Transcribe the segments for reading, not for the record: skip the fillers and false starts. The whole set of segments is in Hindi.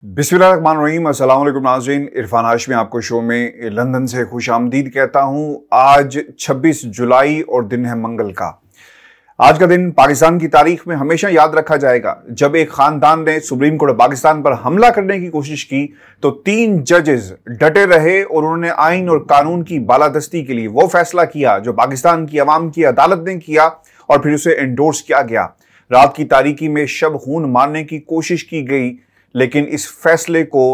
बिस्मिल्लाहिर्रहमानिर्रहीम। अस्सलाम वालेकुम नाज़रीन, इरफान हाशमी आपको शो में लंदन से खुशामदीद कहता हूँ। आज 26 जुलाई और दिन है मंगल का। आज का दिन पाकिस्तान की तारीख में हमेशा याद रखा जाएगा। जब एक खानदान ने सुप्रीम कोर्ट पाकिस्तान पर हमला करने की कोशिश की तो 3 जजेस डटे रहे और उन्होंने आइन और कानून की बालादस्ती के लिए वो फैसला किया जो पाकिस्तान की अवाम की अदालत ने किया और फिर उसे एंडोर्स किया गया। रात की तारीकी में शब खून मारने की कोशिश की गई, लेकिन इस फैसले को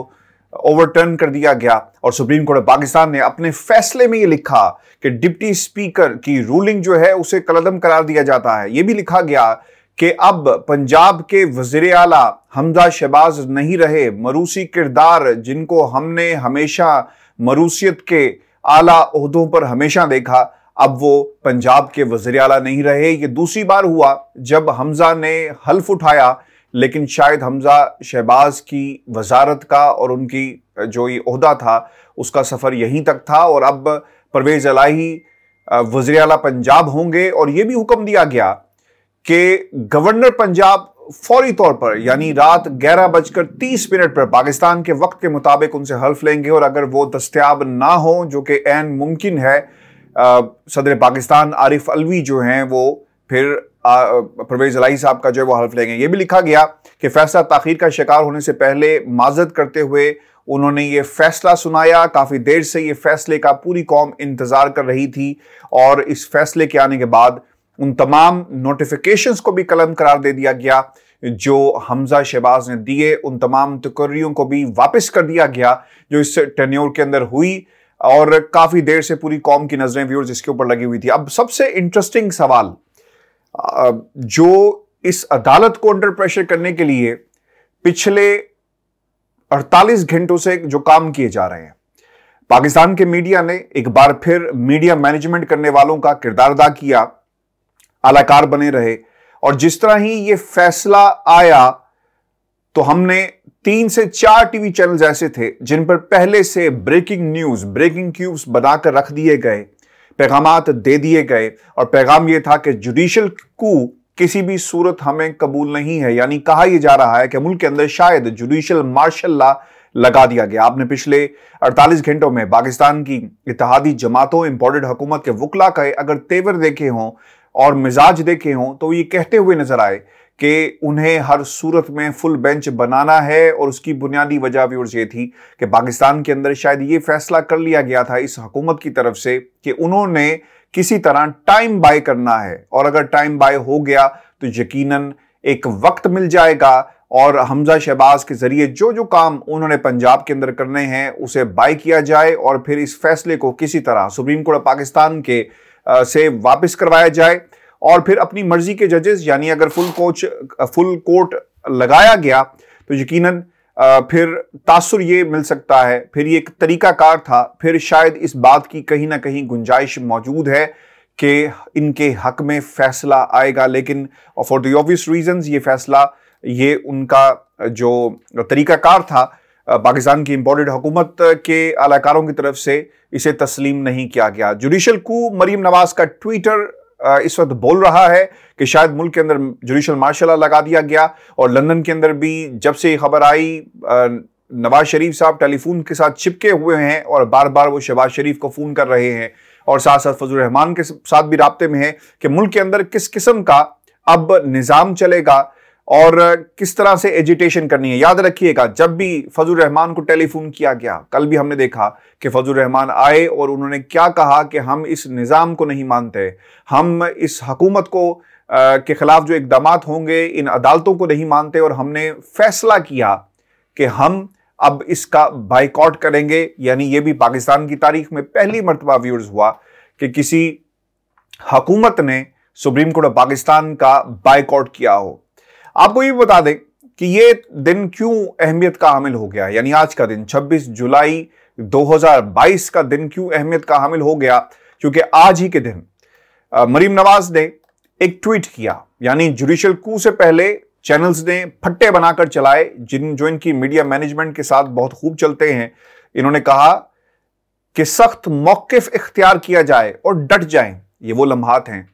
ओवरटर्न कर दिया गया और सुप्रीम कोर्ट पाकिस्तान ने अपने फैसले में यह लिखा कि डिप्टी स्पीकर की रूलिंग जो है उसे कलअदम करार दिया जाता है। यह भी लिखा गया कि अब पंजाब के वज़ीर आला हमजा शहबाज नहीं रहे। मरूसी किरदार जिनको हमने हमेशा मरूसियत के आला ओहदों पर हमेशा देखा, अब वो पंजाब के वज़ीर आला नहीं रहे। ये दूसरी बार हुआ जब हमजा ने हल्फ उठाया, लेकिन शायद हमजा शहबाज की वजारत का और उनकी जो ये ओहदा था उसका सफ़र यहीं तक था और अब परवेज़ इलाही वज़ीर आला पंजाब होंगे। और यह भी हुक्म दिया गया कि गवर्नर पंजाब फौरी तौर पर यानी रात 11:30 पर पाकिस्तान के वक्त के मुताबिक उनसे हल्फ लेंगे और अगर वो दस्तयाब ना हो, जो कि ऐन मुमकिन है, सदर पाकिस्तान आरिफ अलवी जो हैं वो फिर परवेज़ इलाही साहब का जो है वो हल्फ लेंगे। ये भी लिखा गया कि फैसला ताखीर का शिकार होने से पहले माजरत करते हुए उन्होंने ये फैसला सुनाया। काफ़ी देर से ये फैसले का पूरी कौम इंतज़ार कर रही थी और इस फैसले के आने के बाद उन तमाम नोटिफिकेशंस को भी कलम करार दे दिया गया जो हमजा शहबाज ने दिए। उन तमाम तकर्रियों को भी वापस कर दिया गया जो इस टेन्योर के अंदर हुई और काफ़ी देर से पूरी कौम की नज़रें व्यूअर्स इसके ऊपर लगी हुई थी। अब सबसे इंटरेस्टिंग सवाल जो इस अदालत को अंडर प्रेशर करने के लिए पिछले 48 घंटों से जो काम किए जा रहे हैं, पाकिस्तान के मीडिया ने एक बार फिर मीडिया मैनेजमेंट करने वालों का किरदार अदा किया, अलाकार बने रहे। और जिस तरह ही ये फैसला आया तो हमने 3 से 4 टीवी चैनल्स ऐसे थे जिन पर पहले से ब्रेकिंग न्यूज, ब्रेकिंग क्यूब्स बनाकर रख दिए गए, पैगामात दे दिए गए और पैगाम यह था कि जुडिशल कू किसी भी सूरत हमें कबूल नहीं है। यानी कहा यह जा रहा है कि मुल्क के अंदर शायद जुडिशल मार्शल लॉ लगा दिया गया। आपने पिछले 48 घंटों में पाकिस्तान की इत्तेहादी जमातों, इंपोर्टेड हुकूमत के वकला का अगर तेवर देखे हों और मिजाज देखे हों तो ये कहते हुए नजर आए कि उन्हें हर सूरत में फुल बेंच बनाना है। और उसकी बुनियादी वजह व्यूअर्स ये थी कि पाकिस्तान के अंदर शायद ये फैसला कर लिया गया था इस हुकूमत की तरफ से कि उन्होंने किसी तरह टाइम बाय करना है और अगर टाइम बाय हो गया तो यकीनन एक वक्त मिल जाएगा और हमजा शहबाज के जरिए जो जो काम उन्होंने पंजाब के अंदर करने हैं उसे बाय किया जाए और फिर इस फैसले को किसी तरह सुप्रीम कोर्ट पाकिस्तान के से वापस करवाया जाए और फिर अपनी मर्जी के जजेस, यानी अगर फुल कोर्ट लगाया गया तो यकीनन फिर तासुर ये मिल सकता है। फिर ये एक तरीकाकार था, फिर शायद इस बात की कहीं ना कहीं गुंजाइश मौजूद है कि इनके हक में फैसला आएगा। लेकिन फॉर द ऑब्वियस रीजंस ये फैसला, ये उनका जो तरीकाकार था पाकिस्तान की इंपोर्टेड हुकूमत के अलाकारों की तरफ से इसे तस्लीम नहीं किया गया। जुडिशल कू, मरीम नवाज का ट्विटर इस वक्त बोल रहा है कि शायद मुल्क के अंदर जुडिशल मार्शल लॉ लगा दिया गया और लंदन के अंदर भी जब से खबर आई नवाज शरीफ साहब टेलीफोन के साथ चिपके हुए हैं और बार बार वो शहबाज शरीफ को फोन कर रहे हैं और साथ साथ फजलुर रहमान के साथ भी राब्ते में है कि मुल्क के अंदर किस किस्म का अब निज़ाम चलेगा और किस तरह से एजिटेशन करनी है। याद रखिएगा, जब भी फजलुर रहमान को टेलीफोन किया गया, कल भी हमने देखा कि फजलुर रहमान आए और उन्होंने क्या कहा कि हम इस निज़ाम को नहीं मानते, हम इस हुकूमत को के खिलाफ जो इक़दामात होंगे इन अदालतों को नहीं मानते और हमने फैसला किया कि हम अब इसका बाइकआउट करेंगे। यानी ये भी पाकिस्तान की तारीख में पहली मरतबा व्यूअर्स हुआ कि किसी हुकूमत ने सुप्रीम कोर्ट पाकिस्तान का बाइकआउट किया हो। आपको ये बता दें कि ये दिन क्यों अहमियत का हामिल हो गया, यानी आज का दिन 26 जुलाई 2022 का दिन क्यों अहमियत का हामिल हो गया, क्योंकि आज ही के दिन मरीम नवाज ने एक ट्वीट किया। यानी जुडिशल कू से पहले चैनल्स ने फट्टे बनाकर चलाए जो इनकी मीडिया मैनेजमेंट के साथ बहुत खूब चलते हैं। इन्होंने कहा कि सख्त मौक़िफ़ इख्तियार किया जाए और डट जाएं। ये वो लम्हात हैं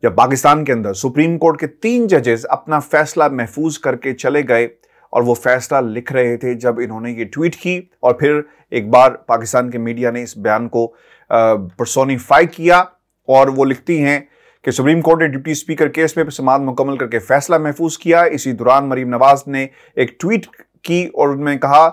जब पाकिस्तान के अंदर सुप्रीम कोर्ट के 3 जजेस अपना फैसला महफूज करके चले गए और वो फैसला लिख रहे थे जब इन्होंने ये ट्वीट की। और फिर एक बार पाकिस्तान के मीडिया ने इस बयान को पर्सोनिफाई किया और वो लिखती हैं कि सुप्रीम कोर्ट ने डिप्टी स्पीकर केस में समाअत मुकम्मल करके फैसला महफूज किया। इसी दौरान मरीम नवाज ने एक ट्वीट की और उन्होंने कहा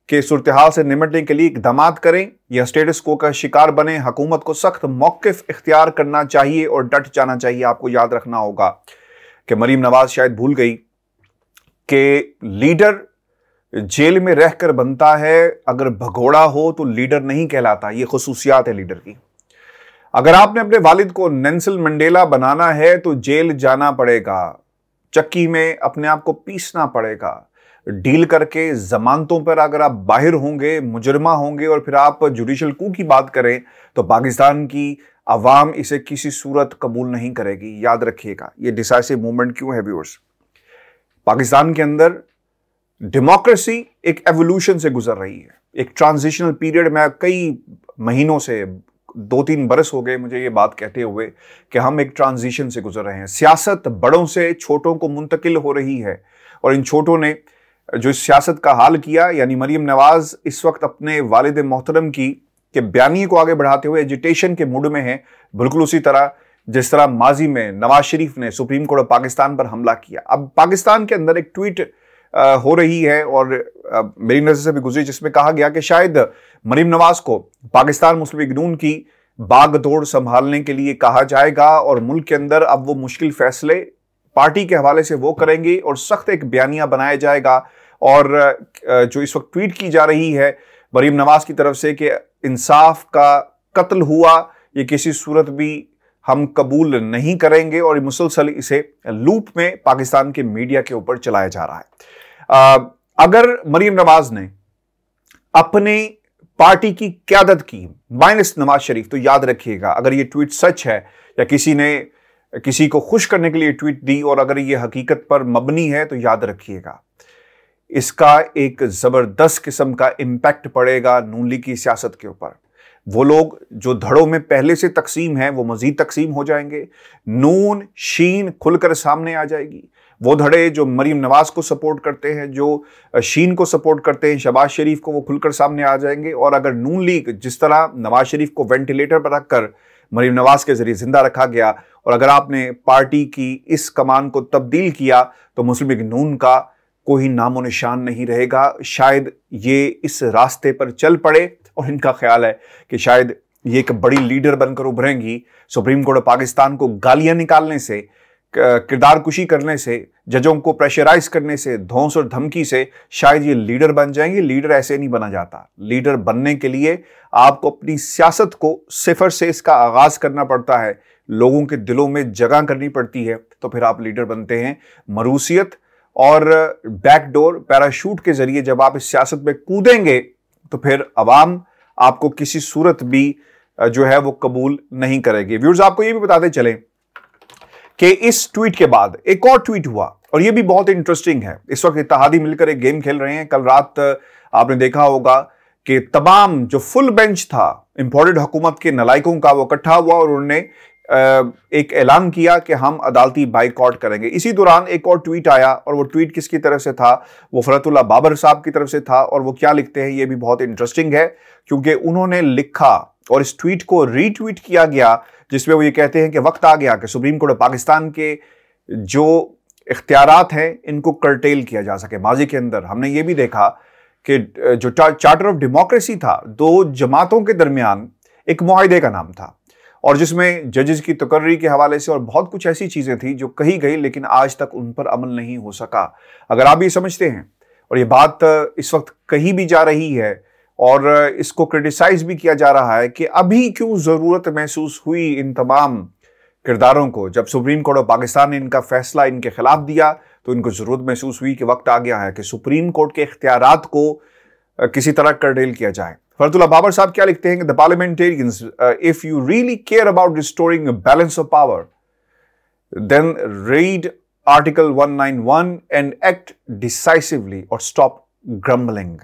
कि सूरत हाल से निपटने के लिए इक़दामात करें या स्टेटस को का शिकार बने, हुकूमत को सख्त मौक़िफ़ इख्तियार करना चाहिए और डट जाना चाहिए। आपको याद रखना होगा कि मरीम नवाज शायद भूल गई कि लीडर जेल में रहकर बनता है, अगर भगोड़ा हो तो लीडर नहीं कहलाता। ये खुसूसियात है लीडर की। अगर आपने अपने वालिद को नेल्सन मंडेला बनाना है तो जेल जाना पड़ेगा, चक्की में अपने आप को पीसना पड़ेगा, डील करके जमानतों पर अगर आप बाहर होंगे, मुजरमा होंगे और फिर आप जुडिशल कू की बात करें तो पाकिस्तान की अवाम इसे किसी सूरत कबूल नहीं करेगी। याद रखिएगा, ये डिसाइसिव मूवमेंट क्यों है व्यूअर्स। पाकिस्तान के अंदर डेमोक्रेसी एक एवोल्यूशन से गुजर रही है, एक ट्रांजिशनल पीरियड में। कई महीनों से 2-3 बरस हो गए मुझे ये बात कहते हुए कि हम एक ट्रांजिशन से गुजर रहे हैं। सियासत बड़ों से छोटों को मुंतकिल हो रही है और इन छोटों ने जो इस सियासत का हाल किया, यानी मरीम नवाज इस वक्त अपने वालिद मोहतरम की के बयानी को आगे बढ़ाते हुए एजिटेशन के मूड में है, बिल्कुल उसी तरह जिस तरह माजी में नवाज शरीफ ने सुप्रीम कोर्ट ऑफ पाकिस्तान पर हमला किया। अब पाकिस्तान के अंदर एक ट्वीट हो रही है और मेरी नजर से भी गुजरी जिसमें कहा गया कि शायद मरीम नवाज को पाकिस्तान मुस्लिम लीग नून की बागडोर संभालने के लिए कहा जाएगा और मुल्क के अंदर अब वो मुश्किल फैसले पार्टी के हवाले से वो करेंगे और सख्त एक बयानिया बनाया जाएगा। और जो इस वक्त ट्वीट की जा रही है मरीम नवाज की तरफ से कि इंसाफ का कत्ल हुआ, ये किसी सूरत भी हम कबूल नहीं करेंगे और मुसलसल इसे लूप में पाकिस्तान के मीडिया के ऊपर चलाया जा रहा है। अगर मरीम नवाज ने अपने पार्टी की क़यादत की माइनस नवाज शरीफ, तो याद रखिएगा अगर ये ट्वीट सच है या किसी ने किसी को खुश करने के लिए ट्वीट दी और अगर ये हकीकत पर मबनी है तो याद रखिएगा इसका एक जबरदस्त किस्म का इंपैक्ट पड़ेगा नून लीग की सियासत के ऊपर। वो लोग जो धड़ों में पहले से तकसीम हैं वो मजीद तकसीम हो जाएंगे, नून शीन खुलकर सामने आ जाएगी। वो धड़े जो मरीम नवाज को सपोर्ट करते हैं, जो शीन को सपोर्ट करते हैं, शहबाज शरीफ को, वो खुलकर सामने आ जाएंगे। और अगर नून लीग जिस तरह नवाज शरीफ को वेंटिलेटर पर रखकर मरीम नवाज के जरिए जिंदा रखा गया और अगर आपने पार्टी की इस कमान को तब्दील किया तो मुस्लिम लीग नून का कोई नामो निशान नहीं रहेगा। शायद ये इस रास्ते पर चल पड़े और इनका ख्याल है कि शायद ये एक बड़ी लीडर बनकर उभरेंगी। सुप्रीम कोर्ट ऑफ पाकिस्तान को गालियां निकालने से, किरदार कुशी करने से, जजों को प्रेशराइज करने से, धौंस और धमकी से शायद ये लीडर बन जाएंगे। लीडर ऐसे नहीं बना जाता। लीडर बनने के लिए आपको अपनी सियासत को सिफर से इसका आगाज करना पड़ता है, लोगों के दिलों में जगह करनी पड़ती है, तो फिर आप लीडर बनते हैं। मरूसियत और बैकडोर पैराशूट के जरिए जब आप इस सियासत में कूदेंगे तो फिर अवाम आपको किसी सूरत भी जो है वो कबूल नहीं करेगी। व्यूअर्स, आपको ये भी बताते चलें कि इस ट्वीट के बाद एक और ट्वीट हुआ और ये भी बहुत इंटरेस्टिंग है। इस वक्त इत्तेहादी मिलकर एक गेम खेल रहे हैं। कल रात आपने देखा होगा कि तमाम जो फुल बेंच था इंपोर्टेड हुकूमत के नलायकों का वो इकट्ठा हुआ और उन्होंने एक ऐलान किया कि हम अदालती बाइकआउट करेंगे। इसी दौरान एक और ट्वीट आया और वो ट्वीट किसकी तरफ से था? वो फरतुल्लाह बाबर साहब की तरफ से था। और वो क्या लिखते हैं ये भी बहुत इंटरेस्टिंग है क्योंकि उन्होंने लिखा और इस ट्वीट को रीट्वीट किया गया जिसमें वो ये कहते हैं कि वक्त आ गया कि सुप्रीम कोर्ट ऑफ पाकिस्तान के जो इख्तियारात हैं इनको कर्टेल किया जा सके। माजी के अंदर हमने ये भी देखा कि जो चार्टर ऑफ डेमोक्रेसी था, दो जमातों के दरमियान एक मुआहिदे का नाम था और जिसमें जजेस की तकर्री के हवाले से और बहुत कुछ ऐसी चीजें थी जो कही गई लेकिन आज तक उन पर अमल नहीं हो सका। अगर आप ये समझते हैं और ये बात इस वक्त कही भी जा रही है और इसको क्रिटिसाइज भी किया जा रहा है कि अभी क्यों जरूरत महसूस हुई इन तमाम किरदारों को, जब सुप्रीम कोर्ट ऑफ पाकिस्तान ने इनका फैसला इनके खिलाफ दिया तो इनको जरूरत महसूस हुई कि वक्त आ गया है कि सुप्रीम कोर्ट के इख्तियारात को किसी तरह कर्टेल किया जाए। फरतुल्लाह बाबर साहब क्या लिखते हैं कि the parliamentarians if you really care about restoring balance of power then read article 191 and act decisively और स्टॉप ग्रम्बलिंग।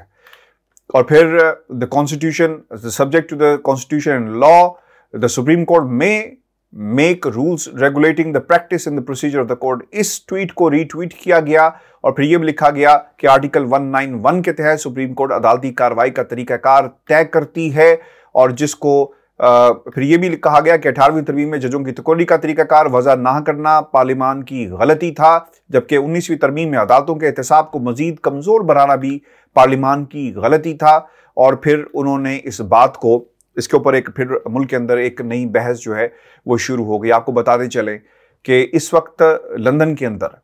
और फिर the constitution subject to the constitution and law the supreme court में make rules regulating the practice in the procedure of the court. इस ट्वीट को रीट्वीट किया गया और फिर यह भी लिखा गया कि आर्टिकल 191 के तहत सुप्रीम कोर्ट अदालती कार्रवाई का तरीकाकार तय करती है, और जिसको फिर यह भी कहा गया कि 18वीं तरमीम में जजों की तकर्री का तरीकाकार वज़ा ना करना पार्लिमान की गलती था, जबकि 19वीं तरमीम में अदालतों के एहतसाब को मजीद कमजोर बनाना भी पार्लिमान की गलती था। और फिर उन्होंने इस बात को, इसके ऊपर एक फिर मुल्क के अंदर एक नई बहस जो है वो शुरू हो गई। आपको बताते चले कि इस वक्त लंदन के अंदर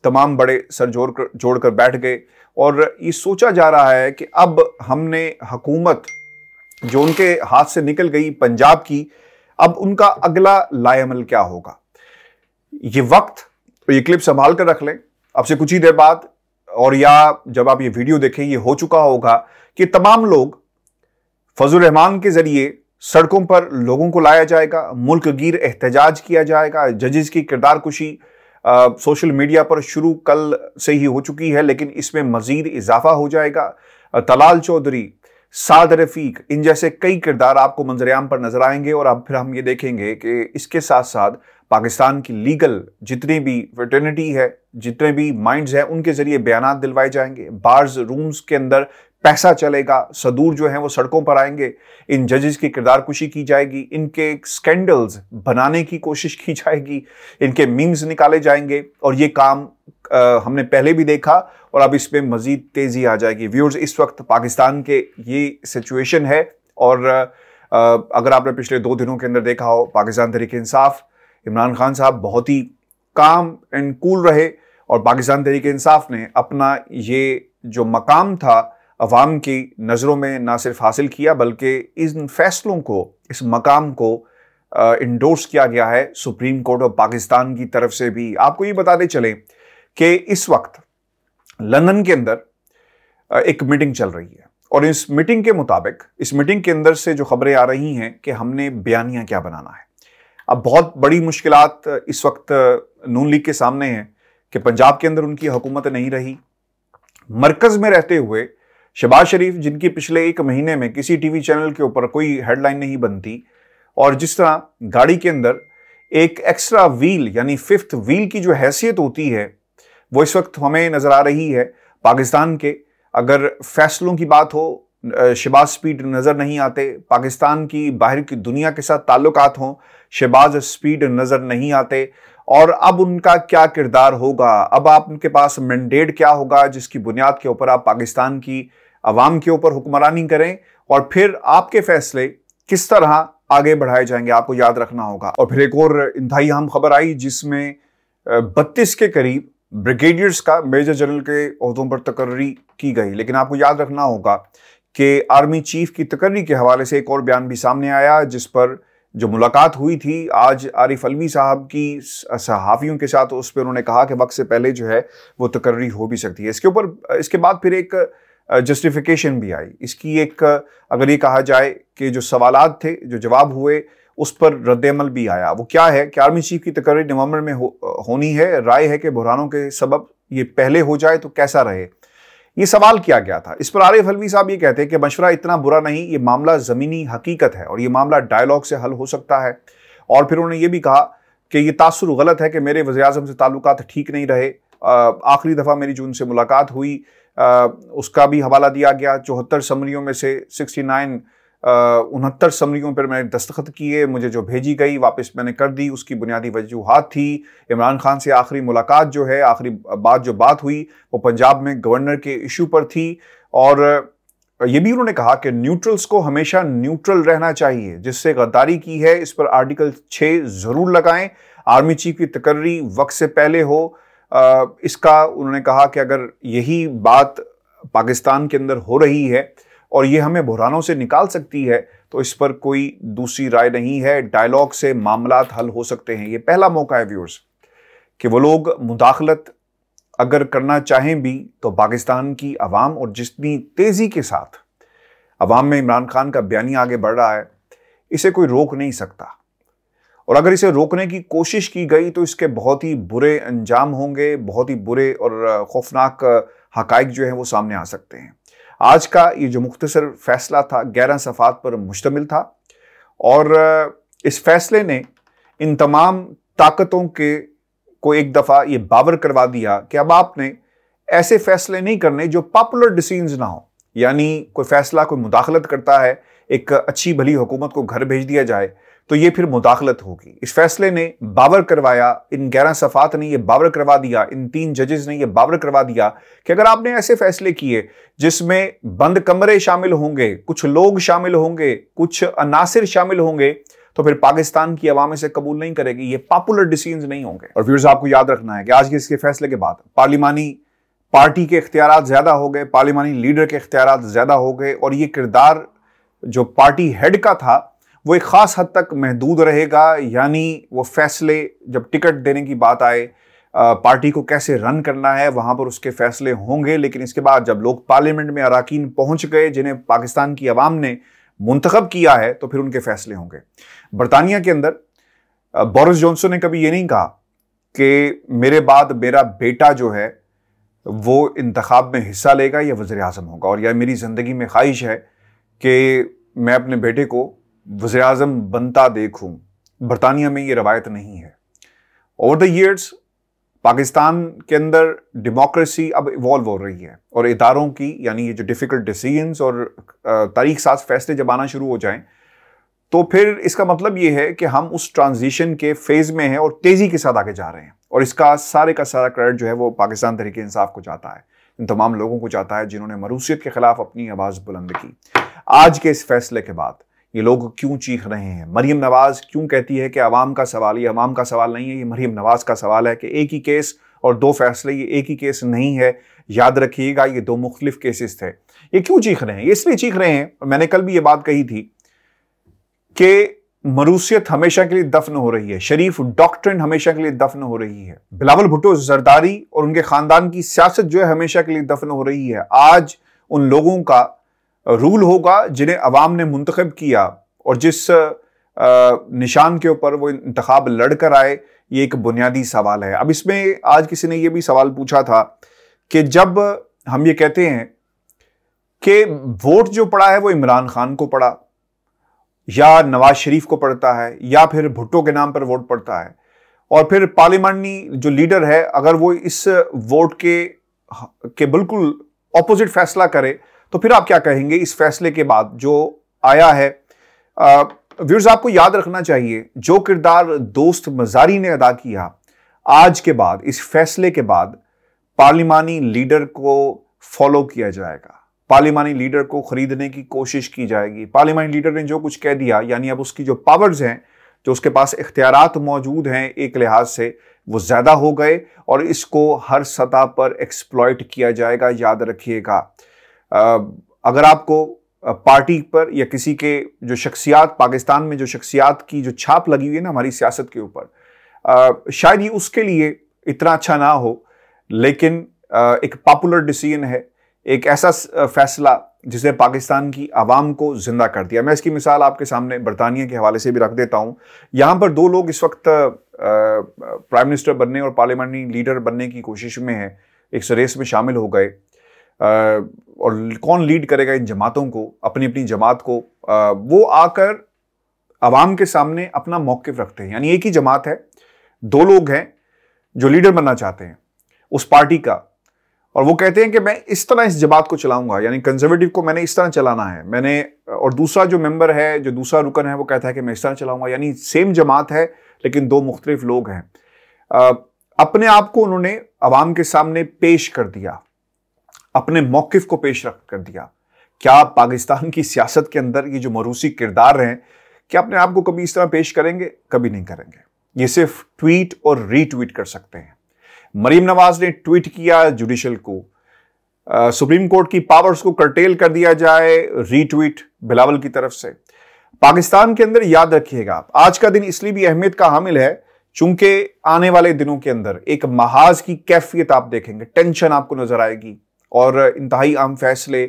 तमाम बड़े सर जोड़कर बैठ गए और ये सोचा जा रहा है कि अब हमने हुकूमत जो उनके हाथ से निकल गई पंजाब की, अब उनका अगला लाएअमल क्या होगा। ये वक्त तो ये क्लिप संभाल कर रख लें, अब से कुछ ही देर बाद और या जब आप ये वीडियो देखें ये हो चुका होगा कि तमाम लोग फजल रहमान के जरिए सड़कों पर लोगों को लाया जाएगा, मुल्क गिर एहतजाज किया जाएगा। जजेस की किरदार कुशी सोशल मीडिया पर शुरू कल से ही हो चुकी है, लेकिन इसमें मजीद इजाफा हो जाएगा। तलाल चौधरी, साद रफीक, इन जैसे कई किरदार आपको मंजरेआम पर नजर आएंगे। और अब फिर हम ये देखेंगे कि इसके साथ साथ पाकिस्तान की लीगल जितनी भी फ्रेटर्निटी है, जितने भी माइंड्स हैं, उनके जरिए बयानात दिलवाए जाएंगे। बार्स रूम्स के अंदर पैसा चलेगा, सदूर जो हैं वो सड़कों पर आएंगे, इन जजेस की किरदार कुशी की जाएगी, इनके स्कैंडल्स बनाने की कोशिश की जाएगी, इनके मीम्स निकाले जाएंगे। और ये काम हमने पहले भी देखा और अब इसमें मजीद तेजी आ जाएगी। व्यूअर्स, इस वक्त पाकिस्तान के ये सिचुएशन है। और अगर आपने पिछले 2 दिनों के अंदर देखा हो, पाकिस्तान तहरीक इंसाफ, इमरान खान साहब बहुत ही काम एंड कूल रहे और पाकिस्तान तहरीक इंसाफ ने अपना ये जो मकाम था अवाम की नज़रों में ना सिर्फ हासिल किया, बल्कि इन फैसलों को, इस मकाम को इंडोर्स किया गया है सुप्रीम कोर्ट ऑफ पाकिस्तान की तरफ से भी। आपको ये बताते चले कि इस वक्त लंदन के अंदर एक मीटिंग चल रही है और इस मीटिंग के मुताबिक, इस मीटिंग के अंदर से जो खबरें आ रही हैं कि हमने बयानिया क्या बनाना है। अब बहुत बड़ी मुश्किलात इस वक्त नून लीग के सामने हैं कि पंजाब के अंदर उनकी हुकूमत नहीं रही। मरकज में रहते हुए शहबाज शरीफ, जिनकी पिछले 1 महीने में किसी टीवी चैनल के ऊपर कोई हेडलाइन नहीं बनती, और जिस तरह गाड़ी के अंदर एक एक्स्ट्रा व्हील यानी 5th व्हील की जो हैसियत होती है वो इस वक्त हमें नजर आ रही है पाकिस्तान के। अगर फैसलों की बात हो, शहबाज स्पीड नजर नहीं आते। पाकिस्तान की बाहर की दुनिया के साथ ताल्लुकात हों, शहबाज स्पीड नजर नहीं आते। और अब उनका क्या किरदार होगा, अब आप उनके पास मैंडेट क्या होगा जिसकी बुनियाद के ऊपर आप पाकिस्तान की अवाम के ऊपर हुक्मरानी करें, और फिर आपके फैसले किस तरह आगे बढ़ाए जाएंगे, आपको याद रखना होगा। और फिर एक और इंतहाई अहम खबर आई जिसमें 32 के करीब ब्रिगेडियर्स का मेजर जनरल के ओहदों पर तकर्री की गई। लेकिन आपको याद रखना होगा कि आर्मी चीफ की तकर्री के हवाले से एक और बयान भी सामने आया, जिस पर जो मुलाकात हुई थी आज आरिफ अलवी साहब की सहाफ़ियों के साथ, उस पर उन्होंने कहा कि वक्त से पहले जो है वो तकर्री हो भी सकती है। इसके ऊपर इसके बाद फिर एक जस्टिफिकेशन भी आई इसकी। एक अगर ये कहा जाए कि जो सवालात थे, जो जवाब हुए, उस पर रद्द-ए-अमल भी आया। वो क्या है कि आर्मी चीफ की तकर्री नवंबर में होनी है। राय है कि बुरहानों के सबब ये पहले हो जाए तो कैसा रहे, ये सवाल किया गया था। इस पर आरिफ अलवी साहब ये कहते हैं कि मशवरा इतना बुरा नहीं, ये मामला ज़मीनी हकीकत है और ये मामला डायलॉग से हल हो सकता है। और फिर उन्होंने ये भी कहा कि ये तासुर गलत है कि मेरे वज़ीर-ए-आज़म से ताल्लुकात ठीक नहीं रहे। आखिरी दफ़ा मेरी जो उनसे मुलाकात हुई उसका भी हवाला दिया गया। 74 समरियों में से 69 समरियों पर मैंने दस्तखत किए, मुझे जो भेजी गई वापस मैंने कर दी। उसकी बुनियादी वजूहात थी इमरान खान से आखिरी मुलाकात जो है, आखिरी बात हुई वो पंजाब में गवर्नर के इशू पर थी। और ये भी उन्होंने कहा कि न्यूट्रल्स को हमेशा न्यूट्रल रहना चाहिए, जिससे गद्दारी की है इस पर आर्टिकल 6 जरूर लगाएं। आर्मी चीफ की तकर्री वक्त से पहले हो, इसका उन्होंने कहा कि अगर यही बात पाकिस्तान के अंदर हो रही है और ये हमें बुहरानों से निकाल सकती है तो इस पर कोई दूसरी राय नहीं है। डायलॉग से मामलात हल हो सकते हैं। ये पहला मौका है व्यूअर्स कि वो लोग मुदाखलत अगर करना चाहें भी तो पाकिस्तान की अवाम, और जितनी तेजी के साथ अवाम में इमरान खान का बयानी आगे बढ़ रहा है, इसे कोई रोक नहीं सकता। और अगर इसे रोकने की कोशिश की गई तो इसके बहुत ही बुरे अंजाम होंगे, बहुत ही बुरे और खौफनाक हकाइक जो है वो सामने आ सकते हैं। आज का ये जो मुख्तसर फैसला था 11 सफ़ात पर मुश्तमिल था और इस फैसले ने इन तमाम ताकतों के को एक दफा ये बावर करवा दिया कि अब आपने ऐसे फैसले नहीं करने जो पॉपुलर डिसीजंस ना हो। यानी कोई फैसला कोई मुदाखलत करता है, एक अच्छी भली हुकूमत को घर भेज दिया जाए तो ये फिर मुदाखलत होगी। इस फैसले ने बावर करवाया, इन 11 सफात ने ये बावर करवा दिया, इन 3 जजेस ने ये बावर करवा दिया कि अगर आपने ऐसे फैसले किए जिसमें बंद कमरे शामिल होंगे, कुछ लोग शामिल होंगे, कुछ अनासिर शामिल होंगे, तो फिर पाकिस्तान की अवाम इसे कबूल नहीं करेगी, ये पॉपुलर डिसीजंस नहीं होंगे। और व्यूअर्स, आपको याद रखना है कि आज के इसके फैसले के बाद पार्लिमानी पार्टी के इख्तियारात ज्यादा हो गए, पार्लिमानी लीडर के इख्तियारात ज्यादा हो गए, और ये किरदार जो पार्टी हेड का था वो एक खास हद तक महदूद रहेगा। यानी वो फैसले जब टिकट देने की बात आए, पार्टी को कैसे रन करना है, वहां पर उसके फैसले होंगे। लेकिन इसके बाद जब लोग पार्लियामेंट में अराकीन पहुंच गए जिन्हें पाकिस्तान की अवाम ने मुंतखब किया है, तो फिर उनके फैसले होंगे। बरतानिया के अंदर बोरिस जॉनसन ने कभी ये नहीं कहा कि मेरे बाद मेरा बेटा जो है वो इंतखाब में हिस्सा लेगा या वज़ीर आज़म होगा, और या मेरी ज़िंदगी में ख्वाहिश है कि मैं अपने बेटे को वज़ीर आज़म बनता देखूं। बरतानिया में ये रवायत नहीं है। ओवर द ईयर्स पाकिस्तान के अंदर डेमोक्रेसी अब इवॉल्व हो रही है, और इदारों की, यानी ये जो डिफ़िकल्ट डिसीजंस और तारीख साज फैसले जब आना शुरू हो जाएं, तो फिर इसका मतलब ये है कि हम उस ट्रांजिशन के फेज में हैं और तेज़ी के साथ आगे जा रहे हैं। और इसका सारे का सारा क्रेडिट जो है वो पाकिस्तान तहरीक इंसाफ को जाता है, इन तमाम लोगों को जाता है जिन्होंने मरूसियत के खिलाफ अपनी आवाज़ बुलंद की। आज के इस फैसले के बाद ये लोग क्यों चीख रहे हैं? मरीम नवाज क्यों कहती है कि अवाम का सवाल, ये अवाम का सवाल नहीं है, ये मरीम नवाज का सवाल है कि एक ही केस और 2 फैसले, ये एक ही केस नहीं है, याद रखिएगा ये 2 मुख्तलिफ केसेस थे। ये क्यों चीख रहे हैं? ये इसलिए चीख रहे हैं, और मैंने कल भी ये बात कही थी कि मरूसियत हमेशा के लिए दफन हो रही है, शरीफ डॉक्ट्रिन हमेशा के लिए दफन हो रही है, बिलावल भुट्टो जरदारी और उनके खानदान की सियासत जो है हमेशा के लिए दफन हो रही है। आज उन लोगों का रूल होगा जिन्हें अवाम ने मुंतखब किया, और जिस निशान के ऊपर वो इंतखाब लड़कर आए, ये एक बुनियादी सवाल है। अब इसमें आज किसी ने ये भी सवाल पूछा था कि जब हम ये कहते हैं कि वोट जो पड़ा है वो इमरान खान को पड़ा या नवाज शरीफ को पड़ता है या फिर भुट्टो के नाम पर वोट पड़ता है, और फिर पार्लियामानी जो लीडर है अगर वो इस वोट के बिल्कुल ऑपोजिट फैसला करे, तो फिर आप क्या कहेंगे इस फैसले के बाद जो आया है? व्यूअर्स, आपको याद रखना चाहिए जो किरदार दोस्त मजारी ने अदा किया, आज के बाद, इस फैसले के बाद पार्लिमानी लीडर को फॉलो किया जाएगा, पार्लिमानी लीडर को खरीदने की कोशिश की जाएगी। पार्लिमानी लीडर ने जो कुछ कह दिया, यानी अब उसकी जो पावर्स हैं, जो उसके पास इख्तियारात मौजूद हैं, एक लिहाज से वो ज्यादा हो गए, और इसको हर सतह पर एक्सप्लॉइट किया जाएगा, याद रखिएगा। अगर आपको पार्टी पर या किसी के जो शख्सियात, पाकिस्तान में जो शख्सियात की जो छाप लगी हुई है ना हमारी सियासत के ऊपर, शायद ये उसके लिए इतना अच्छा ना हो, लेकिन एक पॉपुलर डिसीजन है, एक ऐसा फैसला जिसने पाकिस्तान की आवाम को जिंदा कर दिया। मैं इसकी मिसाल आपके सामने बरतानिया के हवाले से भी रख देता हूं। यहां पर 2 लोग इस वक्त प्राइम मिनिस्टर बनने और पार्लियामानी लीडर बनने की कोशिश में है, एक रेस में शामिल हो गए, और कौन लीड करेगा इन जमातों को, अपनी अपनी जमात को, वो आकर अवाम के सामने अपना मौक़िफ़ रखते हैं। यानी एक ही जमात है, 2 लोग हैं जो लीडर बनना चाहते हैं उस पार्टी का, और वो कहते हैं कि मैं इस तरह इस जमात को चलाऊंगा, यानी कंजर्वेटिव को मैंने इस तरह चलाना है, मैंने, और दूसरा जो मेंबर है, जो दूसरा रुकन है, वो कहता है कि मैं इस तरह चलाऊंगा। यानी सेम जमात है लेकिन 2 मुख्तलिफ लोग हैं। अपने आप को उन्होंने अवाम के सामने पेश कर दिया, अपने मौक़िफ़ को पेश कर दिया। क्या पाकिस्तान की सियासत के अंदर ये जो मरूसी किरदार हैं, क्या अपने आप को कभी इस तरह पेश करेंगे? कभी नहीं करेंगे। ये सिर्फ ट्वीट और रीट्वीट कर सकते हैं। मरीम नवाज ने ट्वीट किया जुडिशल को, सुप्रीम कोर्ट की पावर्स को कर्टेल कर दिया जाए, रीट्वीट बिलावल की तरफ से। पाकिस्तान के अंदर याद रखिएगा, आज का दिन इसलिए भी अहमियत का हामिल है चूंकि आने वाले दिनों के अंदर एक महाज की कैफियत आप देखेंगे, टेंशन आपको नजर आएगी, और इंतहाई अहम फैसले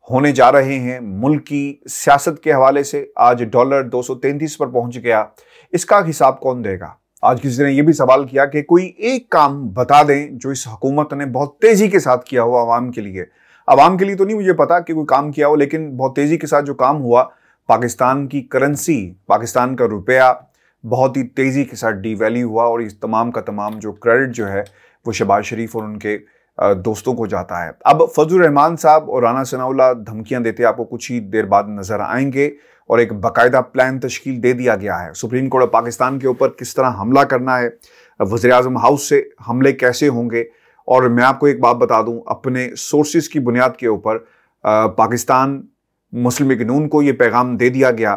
होने जा रहे हैं। मुल्क की सियासत के हवाले से आज डॉलर 233 पर पहुंच गया, इसका हिसाब कौन देगा? आज किसी ने यह भी सवाल किया कि कोई एक काम बता दें जो इस हुकूमत ने बहुत तेजी के साथ किया हुआ आवाम के लिए। आवाम के लिए तो नहीं मुझे पता कि कोई काम किया हो, लेकिन बहुत तेजी के साथ जो काम हुआ, पाकिस्तान की करेंसी, पाकिस्तान का रुपया बहुत ही तेज़ी के साथ डीवैल्यू हुआ और इस तमाम का तमाम जो क्रेडिट जो है वो शहबाज शरीफ और उनके दोस्तों को जाता है। अब फजलुर रहमान साहब और राना सनाउल्लाह धमकियां देते आपको कुछ ही देर बाद नजर आएंगे और एक बाकायदा प्लान तश्कील दे दिया गया है सुप्रीम कोर्ट ऑफ पाकिस्तान के ऊपर किस तरह हमला करना है, वज़ीर-ए-आज़म हाउस से हमले कैसे होंगे। और मैं आपको एक बात बता दूं, अपने सोर्सेज की बुनियाद के ऊपर पाकिस्तान मुस्लिम लीग नून को ये पैगाम दे दिया गया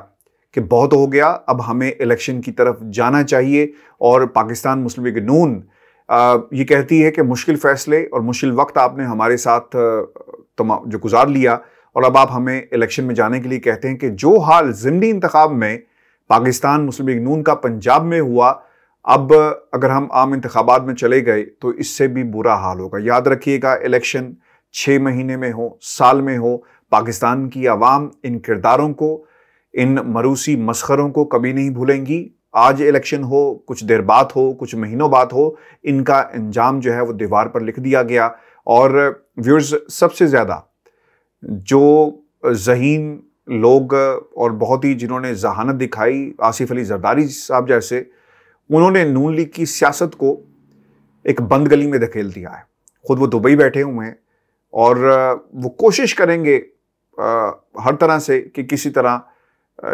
कि बहुत हो गया, अब हमें इलेक्शन की तरफ जाना चाहिए। और पाकिस्तान मुस्लिम लीग नून ये कहती है कि मुश्किल फैसले और मुश्किल वक्त आपने हमारे साथ जो गुजार लिया और अब आप हमें इलेक्शन में जाने के लिए कहते हैं कि जो हाल ज़िमनी इंतखाब में पाकिस्तान मुस्लिम लीग नून का पंजाब में हुआ, अब अगर हम आम इंतखाबात में चले गए तो इससे भी बुरा हाल होगा। याद रखिएगा, इलेक्शन 6 महीने में हो, साल में हो, पाकिस्तान की आवाम इन किरदारों को, इन मरूसी मसखरों को कभी नहीं भूलेंगी। आज इलेक्शन हो, कुछ देर बाद हो, कुछ महीनों बाद हो, इनका अंजाम जो है वो दीवार पर लिख दिया गया। और व्यूअर्स, सबसे ज़्यादा जो ज़हीन लोग और बहुत ही जिन्होंने जहानत दिखाई, आसिफ अली जरदारी साहब जैसे, उन्होंने नून लीग की सियासत को एक बंद गली में धकेल दिया है। खुद वो दुबई बैठे हुए हैं और वो कोशिश करेंगे हर तरह से कि किसी तरह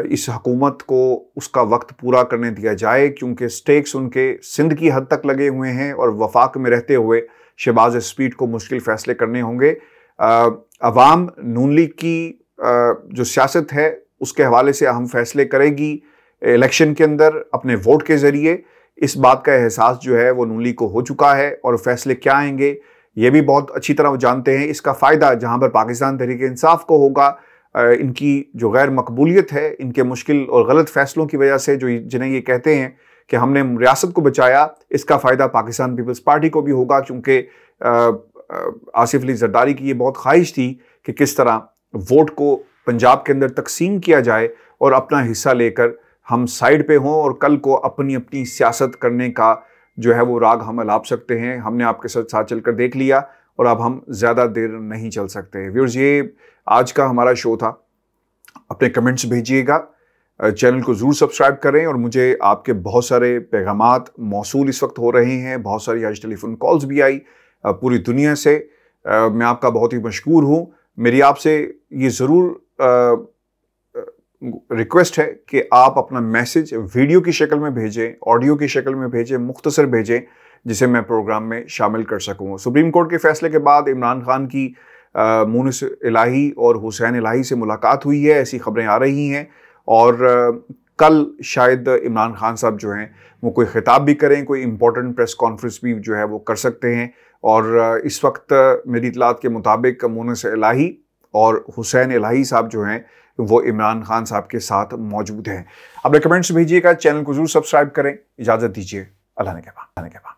इस हुकूमत को उसका वक्त पूरा करने दिया जाए, क्योंकि स्टेक्स उनके सिंध की हद तक लगे हुए हैं और वफाक में रहते हुए शहबाज स्पीड को मुश्किल फैसले करने होंगे। अवाम नून लीग की जो सियासत है उसके हवाले से अहम फैसले करेगी इलेक्शन के अंदर अपने वोट के ज़रिए। इस बात का एहसास जो है वो नून लीग को हो चुका है और फैसले क्या आएंगे ये भी बहुत अच्छी तरह वो जानते हैं। इसका फ़ायदा जहां पर पाकिस्तान तहरीक इंसाफ को होगा, इनकी जो गैर मकबूलियत है, इनके मुश्किल और गलत फैसलों की वजह से जो जिन्हें ये कहते हैं कि हमने रियासत को बचाया, इसका फ़ायदा पाकिस्तान पीपल्स पार्टी को भी होगा, क्योंकि आसिफ अली जरदारी की ये बहुत ख्वाहिश थी कि किस तरह वोट को पंजाब के अंदर तकसीम किया जाए और अपना हिस्सा लेकर हम साइड पे हों और कल को अपनी अपनी सियासत करने का जो है वो राग हम अलाप सकते हैं। हमने आपके साथ चलकर देख लिया और अब हम ज़्यादा देर नहीं चल सकते। व्यूअर्स, ये आज का हमारा शो था। अपने कमेंट्स भेजिएगा, चैनल को ज़रूर सब्सक्राइब करें और मुझे आपके बहुत सारे पैगामात मौसूल इस वक्त हो रहे हैं, बहुत सारी आज टेलीफोन कॉल्स भी आई पूरी दुनिया से। मैं आपका बहुत ही मशकूर हूँ। मेरी आपसे ये ज़रूर रिक्वेस्ट है कि आप अपना मैसेज वीडियो की शक्ल में भेजें, ऑडियो की शक्ल में भेजें, मुख्तसर भेजें, जिसे मैं प्रोग्राम में शामिल कर सकूँ। सुप्रीम कोर्ट के फैसले के बाद इमरान खान की मुनिस इलाही और हुसैन इलाही से मुलाकात हुई है, ऐसी खबरें आ रही हैं। और कल शायद इमरान खान साहब जो हैं वो कोई खिताब भी करें, कोई इंपॉर्टेंट प्रेस कॉन्फ्रेंस भी जो है वो कर सकते हैं। और इस वक्त मेरी इतलात के मुताबिक मुनिस इलाही और हुसैन इलाही साहब जो हैं वो इमरान खान साहब के साथ मौजूद हैं। अपने कमेंट्स भेजिएगा, चैनल को जरूर सब्सक्राइब करें। इजाज़त दीजिए, अल्लाह ने के बाद।